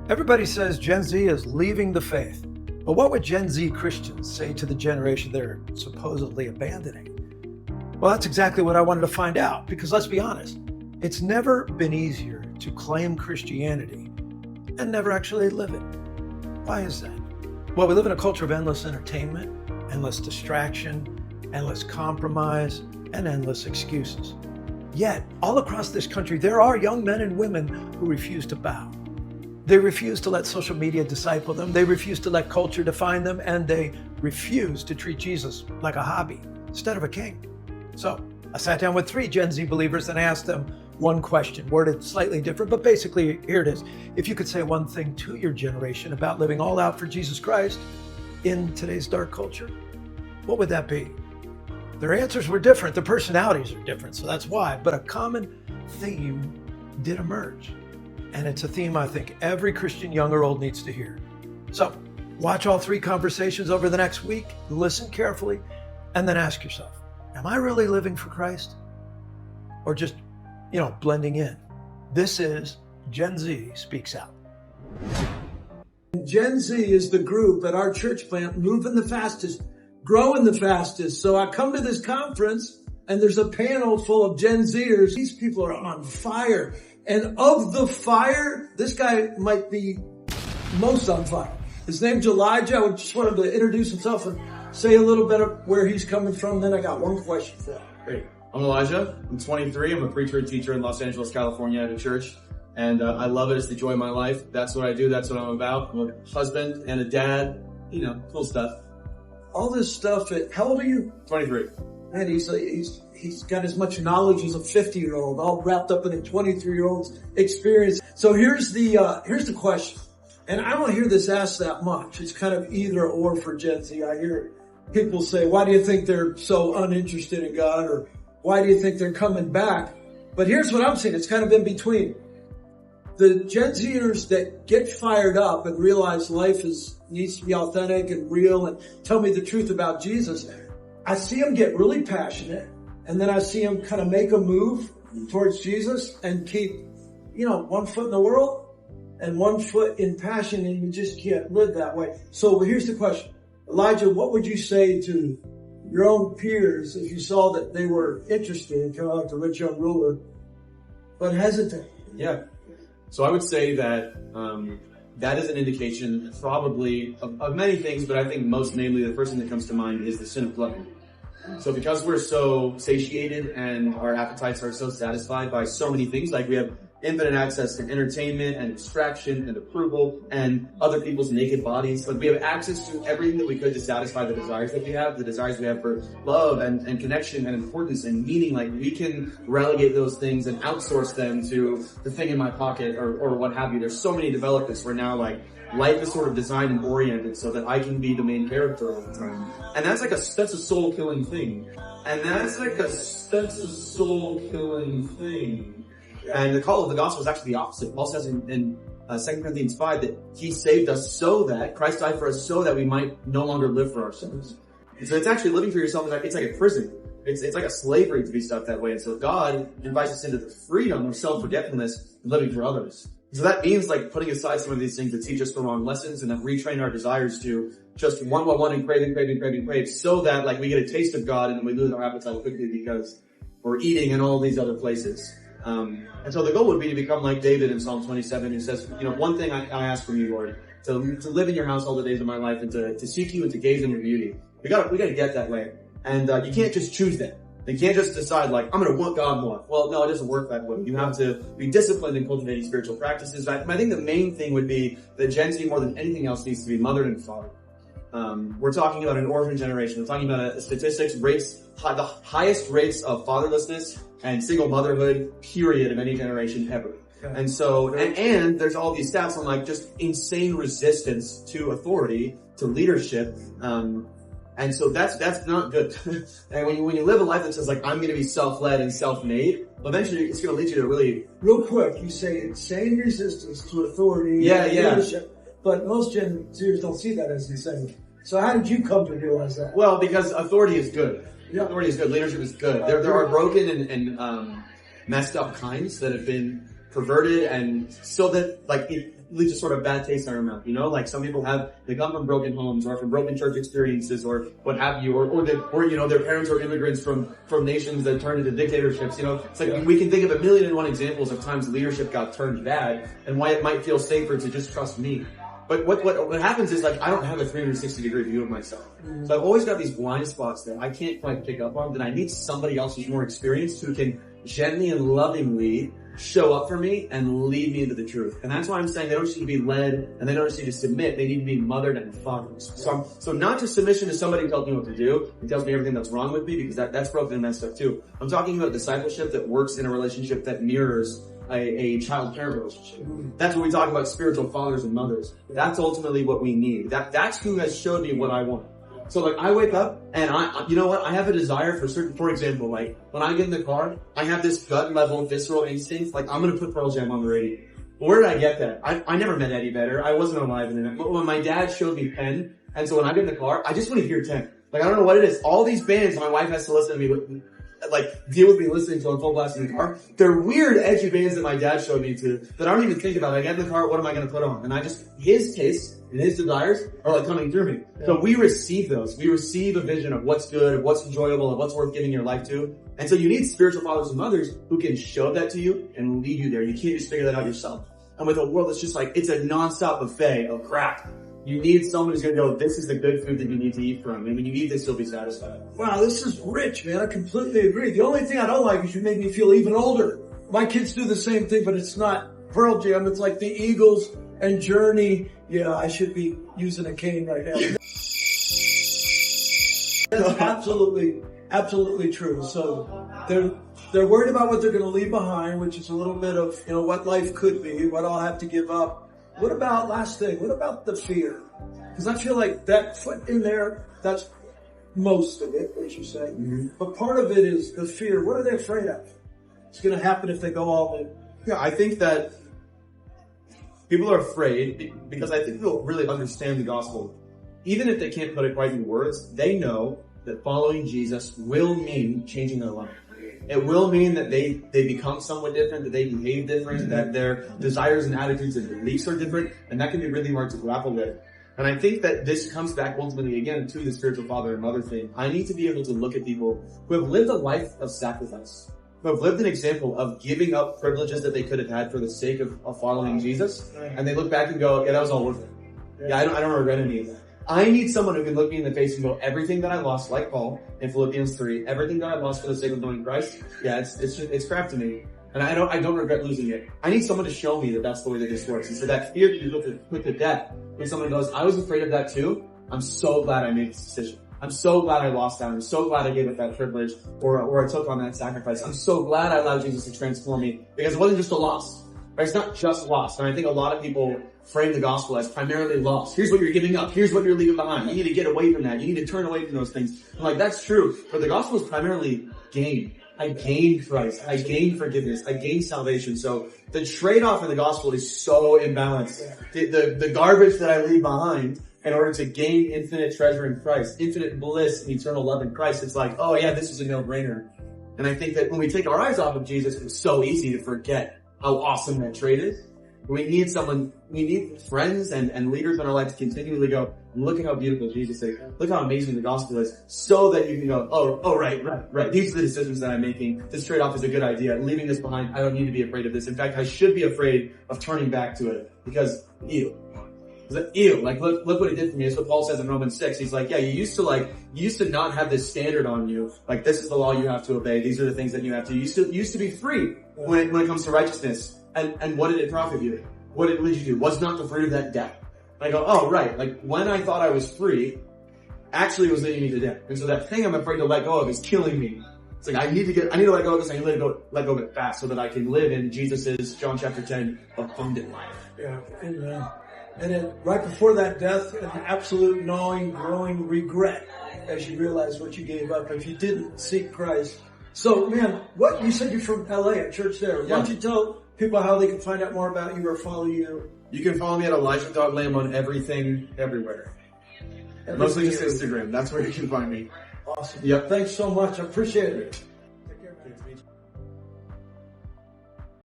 Everybody says Gen Z is leaving the faith. But what would Gen Z Christians say to the generation they're supposedly abandoning? Well, that's exactly what I wanted to find out, because let's be honest, it's never been easier to claim Christianity and never actually live it. Why is that? Well, we live in a culture of endless entertainment, endless distraction, endless compromise, and endless excuses. Yet, all across this country, there are young men and women who refuse to bow. They refuse to let social media disciple them. They refuse to let culture define them. And they refuse to treat Jesus like a hobby instead of a king. So I sat down with 3 Gen Z believers and asked them one question, worded slightly different, but basically here it is. If you could say one thing to your generation about living all out for Jesus Christ in today's dark culture, what would that be? Their answers were different. Their personalities are different, so that's why. But a common theme did emerge. And it's a theme I think every Christian, young or old, needs to hear. So watch all 3 conversations over the next week, listen carefully, and then ask yourself, am I really living for Christ? Or just, blending in? This is Gen Z Speaks Out. Gen Z is the group at our church plant moving the fastest, growing the fastest. So I come to this conference and there's a panel full of Gen Zers. These people are on fire. And of the fire, this guy might be most on fire. His name's Elijah. I just wanted to introduce himself and say a little bit of where he's coming from. Then I got one question for him. Great. I'm Elijah. I'm 23. I'm a preacher and teacher in Los Angeles, California at a church. And I love it. It's the joy of my life. That's what I do. That's what I'm about. I'm a husband and a dad. Cool stuff. All this stuff. How old are you? 23. Man, he's got as much knowledge as a 50-year-old, all wrapped up in a 23-year-old's experience. So here's the question. And I don't hear this asked that much. It's kind of either or for Gen Z. I hear people say, why do you think they're so uninterested in God? Or why do you think they're coming back? But here's what I'm saying. It's kind of in between. The Gen Zers that get fired up and realize life needs to be authentic and real and tell me the truth about Jesus, I see them get really passionate, and then I see them kind of make a move towards Jesus and keep, one foot in the world and one foot in passion, and you just can't live that way. So here's the question. Elijah, what would you say to your own peers if you saw that they were interested, kind of like the rich young ruler, but hesitant? Yeah. So I would say that that is an indication probably of many things, but I think most namely the first thing that comes to mind is the sin of gluttony. So because we're so satiated and our appetites are so satisfied by so many things, like we have infinite access to entertainment and distraction and approval and other people's naked bodies. Like we have access to everything that we could to satisfy the desires that we have, the desires we have for love and connection and importance and meaning. Like we can relegate those things and outsource them to the thing in my pocket or what have you. There's so many developers where now life is sort of designed and oriented so that I can be the main character all the time. And that's a soul-killing thing. And the call of the gospel is actually the opposite. Paul says in 2 Corinthians 5 that he saved us so that, Christ died for us so that we might no longer live for ourselves. And so it's actually living for yourself, it's like a prison. It's like a slavery to be stuck that way. And so God invites us into the freedom of self-forgetfulness and living for others. So that means putting aside some of these things that teach us the wrong lessons and that retrain our desires to just want and crave so that we get a taste of God and then we lose our appetite quickly because we're eating in all these other places. And so the goal would be to become like David in Psalm 27 who says, one thing I ask from you, Lord, to live in your house all the days of my life and to seek you and to gaze in your beauty. We gotta get that way. And you can't just choose that. You can't just decide I'm gonna want God more. Well, no, it doesn't work that way. You have to be disciplined in cultivating spiritual practices. I think the main thing would be that Gen Z more than anything else needs to be mothered and fathered. We're talking about an orphan generation. We're talking about the highest rates of fatherlessness and single motherhood, period, of any generation ever. Okay. And so, and there's all these stats on just insane resistance to authority, to leadership, and so that's not good. And when you live a life that says I'm going to be self-led and self-made, eventually it's going to lead you to really... Real quick, you say insane resistance to authority and leadership, but most Gen Zers don't see that as insane. So how did you come to realize that? Well, because authority is good. Yeah. Authority is good. Leadership is good. There are broken and messed up kinds that have been perverted, and so that leaves a sort of bad taste in our mouth, you know? Like some people they come from broken homes or from broken church experiences or what have you, or you know, their parents are immigrants from nations that turned into dictatorships, you know? It's like we can think of 1,000,001 examples of times leadership got turned bad and why it might feel safer to just trust me. But what happens is like I don't have a 360-degree view of myself. So I've always got these blind spots that I can't quite pick up on, that I need somebody else who's more experienced who can gently and lovingly show up for me and lead me into the truth. And that's why I'm saying they don't just need to be led and they don't just need to submit, they need to be mothered and fathered. So not just submission to somebody who tells me what to do and tells me everything that's wrong with me, because that's broken and messed up too. I'm talking about discipleship that works in a relationship that mirrors a child-parent relationship. That's when we talk about spiritual fathers and mothers. That's ultimately what we need. That's who has showed me what I want. So like I wake up and you know what? I have a desire for example, like when I get in the car, I have this gut level visceral instinct, like I'm going to put Pearl Jam on the radio. Where did I get that? I never met Eddie Vedder. I wasn't alive in it. But when my dad showed me Penn, and so when I get in the car, I just want to hear 10. Like I don't know what it is. All these bands, my wife has to listen to me, like deal with me listening to on full blast in the car. They're weird, edgy bands that my dad showed me to that I don't even think about. I get in the car, what am I going to put on? And his tastes and his desires are like coming through me. Yeah. So we receive those. We receive a vision of what's good, of what's enjoyable, of what's worth giving your life to. And so you need spiritual fathers and mothers who can show that to you and lead you there. You can't just figure that out yourself. And with a world that's just like, it's a nonstop buffet of crap. You need someone who's going to go, this is the good food that you need to eat from. And when you eat this, you'll be satisfied. Wow, this is rich, man. I completely agree. The only thing I don't like is you make me feel even older. My kids do the same thing, but it's not Pearl Jam. It's like the Eagles and Journey. Yeah, I should be using a cane right now. That's absolutely true. So they're worried about what they're going to leave behind, which is a little bit of, you know, what life could be, what I'll have to give up. What about, last thing, what about the fear? Because I feel like that foot in there, that's most of it, what you say. Mm-hmm. But part of it is the fear. What are they afraid of? It's going to happen if they go all in. Yeah, I think that people are afraid because I think they'll really understand the gospel. Even if they can't put it quite in words, they know that following Jesus will mean changing their life. It will mean that they become somewhat different, that they behave different, that their desires and attitudes and beliefs are different, and that can be really hard to grapple with. And I think that this comes back ultimately again to the spiritual father and mother thing. I need to be able to look at people who have lived a life of sacrifice, who have lived an example of giving up privileges that they could have had for the sake of following Jesus, and they look back and go, yeah, that was all worth it. Yeah, I don't regret any of that. I need someone who can look me in the face and go, everything that I lost, like Paul in Philippians 3, everything that I lost for the sake of knowing Christ, yeah, it's crap to me. And I don't regret losing it. I need someone to show me that that's the way that this works. And so that fear that you put to death, when someone goes, I was afraid of that too, I'm so glad I made this decision. I'm so glad I lost that. I'm so glad I gave up that privilege or I took on that sacrifice. I'm so glad I allowed Jesus to transform me because it wasn't just a loss. Right? It's not just loss. And I think a lot of people frame the gospel as primarily loss. Here's what you're giving up. Here's what you're leaving behind. You need to get away from that. You need to turn away from those things. I'm like, that's true. But the gospel is primarily gain. I gained Christ. I gained forgiveness. I gained salvation. So the trade-off in the gospel is so imbalanced. The garbage that I leave behind in order to gain infinite treasure in Christ, infinite bliss and eternal love in Christ, it's like, oh yeah, this is a no-brainer. And I think that when we take our eyes off of Jesus, it's so easy to forget how awesome that trade is. We need friends and leaders in our life to continually go, look at how beautiful Jesus is. Look how amazing the gospel is. So that you can go, oh, right. These are the decisions that I'm making. This trade-off is a good idea. Leaving this behind, I don't need to be afraid of this. In fact, I should be afraid of turning back to it because, ew. Like, look what it did for me. That's what Paul says in Romans 6. He's like, yeah, you used to not have this standard on you. Like, this is the law you have to obey. These are the things that you have to. You used to be free when it comes to righteousness. And what did it profit you? What did you do? Was not the fruit of that death. I go, oh, right. Like, when I thought I was free, actually it was leading me to death. And so that thing I'm afraid to let go of is killing me. It's like, I need to let go of this. I need to let go of it fast so that I can live in Jesus's, John chapter 10, abundant life. Yeah. Amen. And then right before that death, an absolute gnawing, growing regret as you realize what you gave up if you didn't seek Christ. So, man, what you said you're from LA, a church there. Why don't you tell people how they can find out more about you or follow you? You can follow me at Elijah.lamb on everything, everywhere. Mostly just Instagram. That's where you can find me. Awesome. Yep. Thanks so much. I appreciate it.